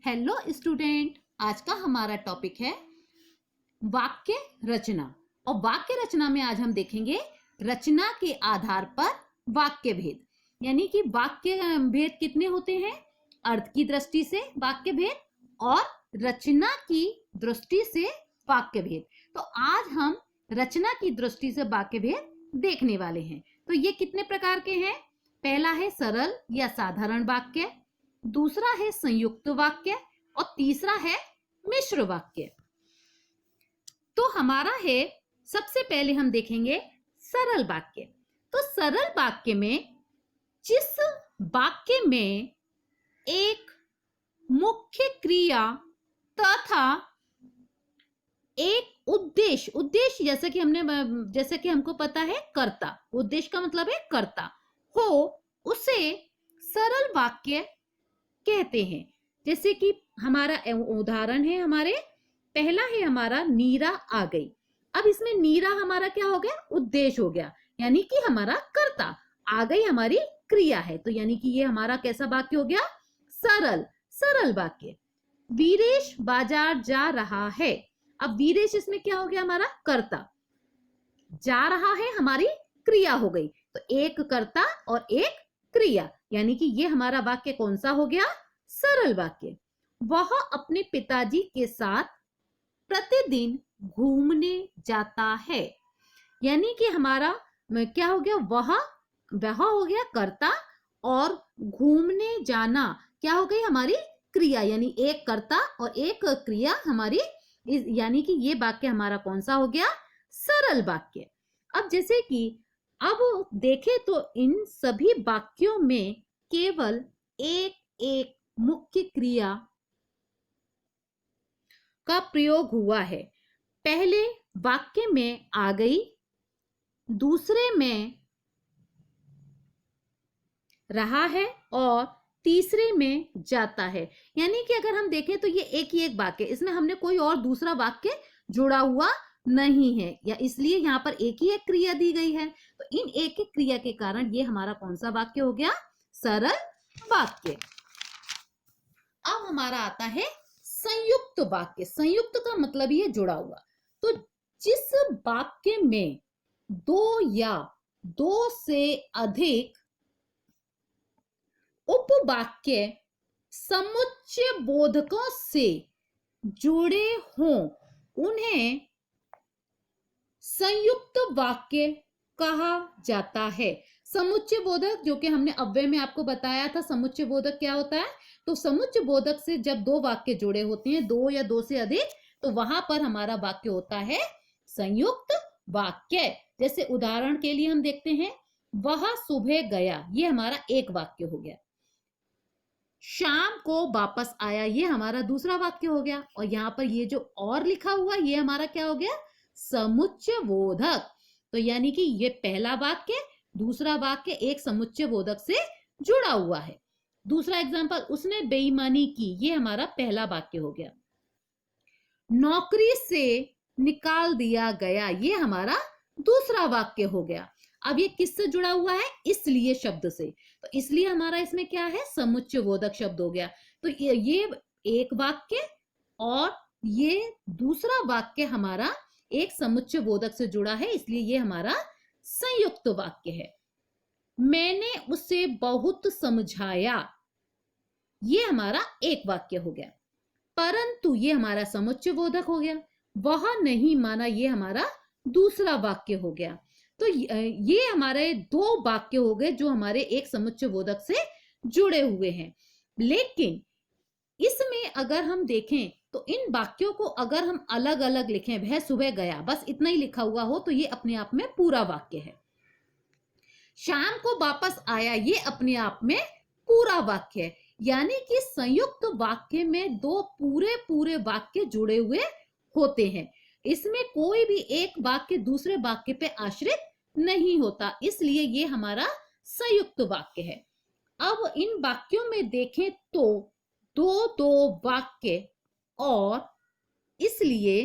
Hello student, आज का हमारा टॉपिक है वाक्य रचना। और वाक्य रचना में आज हम देखेंगे रचना के आधार पर वाक्य भेद। यानी कि वाक्य भेद कितने होते हैं, अर्थ की दृष्टि से वाक्य भेद और रचना की दृष्टि से वाक्य भेद। तो आज हम रचना की दृष्टि से वाक्य भेद देखने वाले हैं। तो ये कितने प्रकार के हैं? पहला है सरल या साधारण वाक्य, दूसरा है संयुक्त वाक्य और तीसरा है मिश्र वाक्य। तो हमारा है, सबसे पहले हम देखेंगे सरल वाक्य। तो सरल वाक्य में जिस वाक्य में एक मुख्य क्रिया तथा एक उद्देश्य जैसे कि हमको पता है कर्ता, उद्देश्य का मतलब है कर्ता हो, उसे सरल वाक्य कहते हैं। जैसे कि हमारा उदाहरण है, पहला है हमारा नीरा आ गई। अब इसमें नीरा हमारा क्या हो गया? उद्देश्य हो गया, यानी कि हमारा कर्ता। आ गई हमारी क्रिया है, तो यानी कि ये हमारा कैसा वाक्य हो गया? सरल वाक्य। वीरेश बाजार जा रहा है। अब वीरेश इसमें क्या हो गया? हमारा कर्ता। जा रहा है हमारी क्रिया हो गई, तो एक कर्ता और एक क्रिया, यानी कि ये हमारा वाक्य कौन सा हो गया? सरल वाक्य। वह अपने पिताजी के साथ प्रतिदिन घूमने जाता है। यानी कि हमारा क्या हो गया? वह हो गया कर्ता और घूमने जाना क्या हो गई? हमारी क्रिया, यानी एक कर्ता और एक क्रिया हमारी, यानी कि ये वाक्य हमारा कौन सा हो गया? सरल वाक्य। अब जैसे कि अब देखें तो इन सभी वाक्यों में केवल एक मुख्य क्रिया का प्रयोग हुआ है। पहले वाक्य में आ गई, दूसरे में रहा है और तीसरे में जाता है। यानी कि अगर हम देखें तो ये एक ही एक वाक्य, इसमें हमने कोई और दूसरा वाक्य जुड़ा हुआ नहीं है, या इसलिए यहाँ पर एक ही एक क्रिया दी गई है। तो इन एक एक क्रिया के कारण ये हमारा कौन सा वाक्य हो गया? सरल वाक्य। अब हमारा आता है संयुक्त वाक्य। संयुक्त का मतलब ये जुड़ा हुआ। तो जिस वाक्य में दो या दो से अधिक उपवाक्य समुच्चय बोधकों से जुड़े हों, उन्हें संयुक्त वाक्य कहा जाता है। समुच्चय बोधक, जो कि हमने अव्यय में आपको बताया था, समुच्चय बोधक क्या होता है? तो समुच्चय बोधक से जब दो वाक्य जुड़े होते हैं, दो या दो से अधिक, तो वहां पर हमारा वाक्य होता है संयुक्त वाक्य। जैसे उदाहरण के लिए हम देखते हैं, वह सुबह गया, ये हमारा एक वाक्य हो गया। शाम को वापस आया, ये हमारा दूसरा वाक्य हो गया। और यहाँ पर ये जो और लिखा हुआ, ये हमारा क्या हो गया? समुच्चय बोधक। तो यानी कि ये पहला वाक्य, दूसरा वाक्य एक समुच्चय बोधक से जुड़ा हुआ है। दूसरा एग्जांपल, उसने बेईमानी की, ये हमारा पहला वाक्य हो गया। नौकरी से निकाल दिया गया, ये हमारा दूसरा वाक्य हो गया। अब ये किससे जुड़ा हुआ है? इसलिए शब्द से, तो इसलिए हमारा इसमें क्या है? समुच्चय बोधक शब्द हो गया। तो ये एक वाक्य और ये दूसरा वाक्य हमारा एक समुच्चय बोधक से जुड़ा है, इसलिए ये हमारा संयुक्त वाक्य है। मैंने उसे बहुत समझाया, ये हमारा एक वाक्य हो गया। परंतु ये हमारा समुच्चय बोधक हो गया। वह नहीं माना, ये हमारा दूसरा वाक्य हो गया। तो ये हमारे दो वाक्य हो गए जो हमारे एक समुच्चय बोधक से जुड़े हुए हैं। लेकिन इसमें अगर हम देखें तो इन वाक्यों को अगर हम अलग अलग लिखें, वह सुबह गया, बस इतना ही लिखा हुआ हो, तो ये अपने आप में पूरा वाक्य है। शाम को वापस आया, ये अपने आप में पूरा वाक्य है। यानी कि संयुक्त वाक्य में दो पूरे वाक्य जुड़े हुए होते हैं। इसमें कोई भी एक वाक्य दूसरे वाक्य पे आश्रित नहीं होता, इसलिए ये हमारा संयुक्त वाक्य है। अब इन वाक्यों में देखें तो दो वाक्य और इसलिए,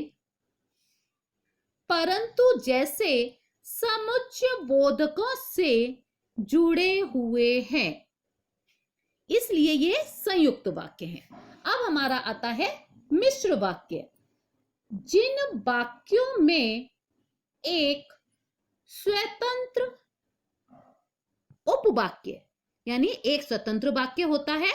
परंतु जैसे समुच्चय बोधकों से जुड़े हुए हैं, इसलिए ये संयुक्त वाक्य है। अब हमारा आता है मिश्र वाक्य। जिन वाक्यों में एक स्वतंत्र उपवाक्य यानी एक स्वतंत्र वाक्य होता है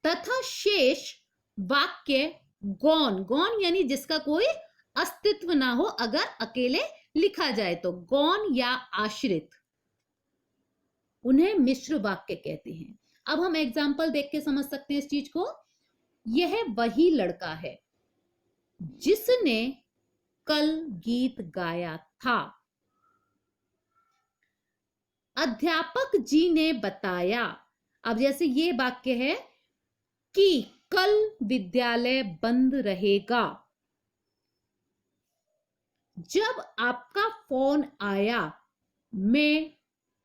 तथा शेष वाक्य गौण, गौण यानी जिसका कोई अस्तित्व ना हो, अगर अकेले लिखा जाए तो गौण या आश्रित, उन्हें मिश्र वाक्य कहते हैं। अब हम एग्जाम्पल देख के समझ सकते हैं इस चीज को। यह वही लड़का है जिसने कल गीत गाया था। अध्यापक जी ने बताया। अब जैसे ये वाक्य है कि कल विद्यालय बंद रहेगा। जब आपका फोन आया मैं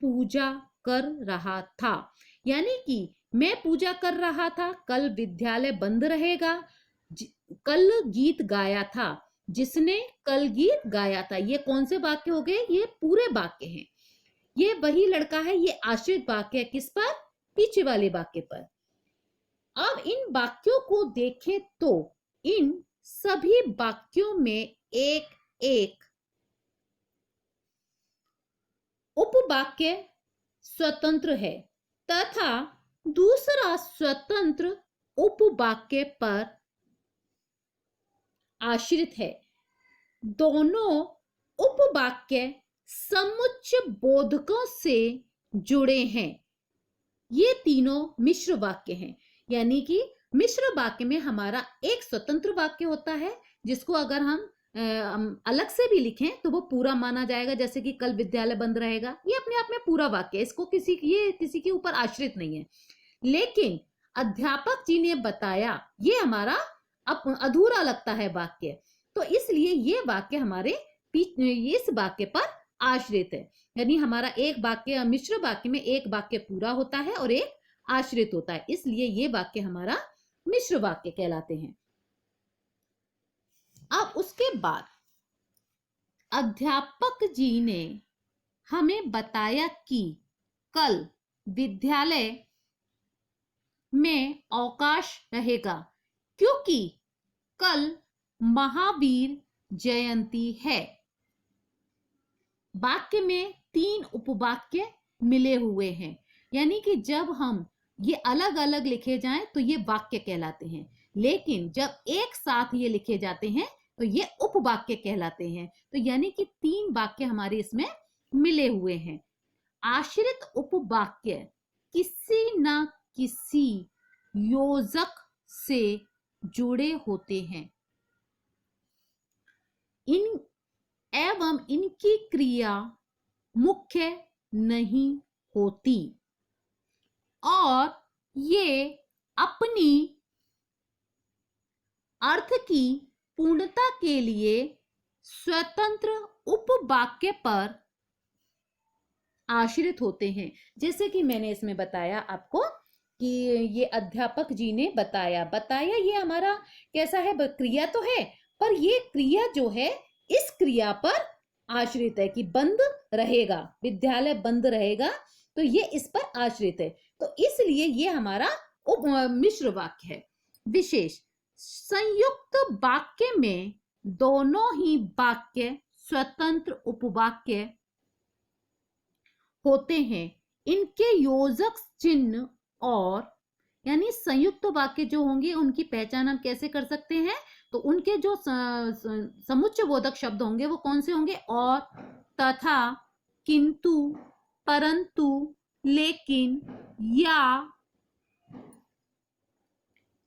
पूजा कर रहा था, यानी कि मैं पूजा कर रहा था, कल विद्यालय बंद रहेगा, कल गीत गाया था, जिसने कल गीत गाया था। ये कौन से वाक्य हो गए? ये पूरे वाक्य हैं। ये वही लड़का है, ये आश्रित वाक्य है। किस पर? पीछे वाले वाक्य पर। अब इन वाक्यों को देखें तो इन सभी वाक्यों में एक एक उपवाक्य स्वतंत्र है तथा दूसरा स्वतंत्र उपवाक्य पर आश्रित है। दोनों उपवाक्य समुच्चय बोधकों से जुड़े हैं। ये तीनों मिश्र वाक्य हैं, यानी कि मिश्र वाक्य में हमारा एक स्वतंत्र वाक्य होता है जिसको अगर हम अलग से भी लिखें तो वो पूरा माना जाएगा, जैसे कि कल विद्यालय बंद रहेगा। ये अपने आप में पूरा वाक्य है, इसको किसी के ऊपर आश्रित नहीं है। लेकिन अध्यापक जी ने बताया, ये हमारा अधूरा लगता है वाक्य, तो इसलिए ये वाक्य हमारे इस वाक्य पर आश्रित है। यानी हमारा एक वाक्य, मिश्र वाक्य में एक वाक्य पूरा होता है और एक आश्रित होता है, इसलिए ये वाक्य हमारा मिश्र वाक्य कहलाते हैं। अब उसके बाद अध्यापक जी ने हमें बताया कि कल विद्यालय में अवकाश रहेगा क्योंकि कल महावीर जयंती है। वाक्य में तीन उपवाक्य मिले हुए हैं, यानी कि जब हम ये अलग अलग लिखे जाएं तो ये वाक्य कहलाते हैं, लेकिन जब एक साथ ये लिखे जाते हैं तो ये उपवाक्य कहलाते हैं। तो यानी कि तीन वाक्य हमारे इसमें मिले हुए हैं। आश्रित उपवाक्य किसी न किसी योजक से जुड़े होते हैं एवं इनकी क्रिया मुख्य नहीं होती और ये अपनी अर्थ की पूर्णता के लिए स्वतंत्र उपवाक्य पर आश्रित होते हैं। जैसे कि मैंने इसमें बताया आपको कि ये अध्यापक जी ने बताया ये हमारा कैसा है? क्रिया तो है, पर ये क्रिया जो है इस क्रिया पर आश्रित है कि बंद रहेगा, विद्यालय बंद रहेगा, तो ये इस पर आश्रित है। तो इसलिए ये हमारा मिश्र वाक्य है। विशेष संयुक्त वाक्य में दोनों ही वाक्य स्वतंत्र उपवाक्य होते हैं। इनके योजक चिन्ह और यानी संयुक्त वाक्य जो होंगे उनकी पहचान हम कैसे कर सकते हैं? तो उनके जो समुच्चय बोधक शब्द होंगे वो कौन से होंगे? और, तथा, किंतु, परंतु, लेकिन, या,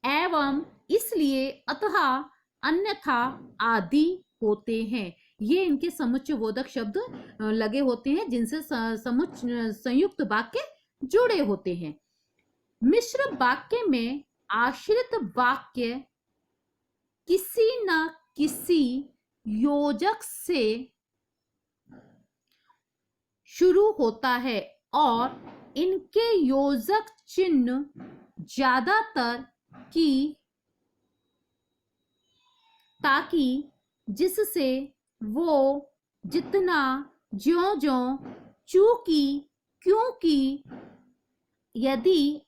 एवं, इसलिए, अतः, अन्यथा आदि होते हैं। ये इनके समुच्चय बोधक शब्द लगे होते हैं जिनसे संयुक्त वाक्य जुड़े होते हैं। मिश्र वाक्य में आश्रित वाक्य किसी न किसी योजक से शुरू होता है और इनके योजक चिन्ह ज्यादातर की ताकि जिससे वो जितना, ज्यों ज्यों, चूंकि, क्योंकि, यदि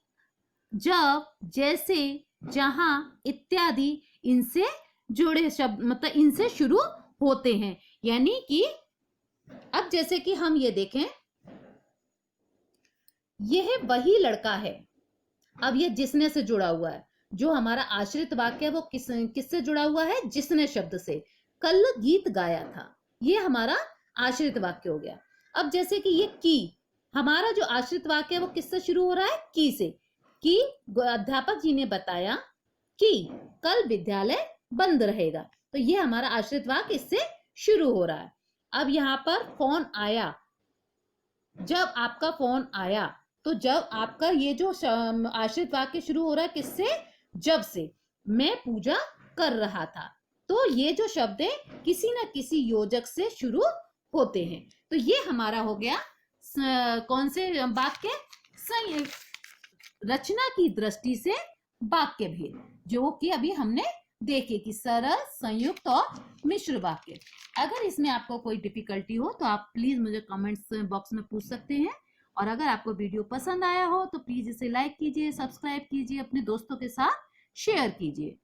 जब, जैसे, जहां इत्यादि इनसे जुड़े शब्द, मतलब इनसे शुरू होते हैं। यानी कि अब जैसे कि हम ये देखें, यह वही लड़का है। अब ये जिसने से जुड़ा हुआ है। जो हमारा आश्रित वाक्य है वो किससे जुड़ा हुआ है? जिसने शब्द से। कल गीत गाया था, ये हमारा आश्रित वाक्य हो गया। अब जैसे कि ये की, हमारा जो आश्रित वाक्य है वो किससे शुरू हो रहा है? की से। कि अध्यापक जी ने बताया कि कल विद्यालय बंद रहेगा, तो ये हमारा आश्रित वाक्य इससे शुरू हो रहा है। अब यहाँ पर फोन आया, जब आपका फोन आया, तो जब आपका ये जो आश्रित वाक्य शुरू हो रहा है किससे? जब से। मैं पूजा कर रहा था, तो ये जो शब्द है किसी ना किसी योजक से शुरू होते हैं। तो ये हमारा हो गया कौन से वाक्य? रचना की दृष्टि से वाक्य भेद, जो कि अभी हमने देखे कि सरल, संयुक्त और मिश्र वाक्य। अगर इसमें आपको कोई डिफिकल्टी हो तो आप प्लीज मुझे कमेंट्स बॉक्स में पूछ सकते हैं। और अगर आपको वीडियो पसंद आया हो तो प्लीज इसे लाइक कीजिए, सब्सक्राइब कीजिए, अपने दोस्तों के साथ शेयर कीजिए।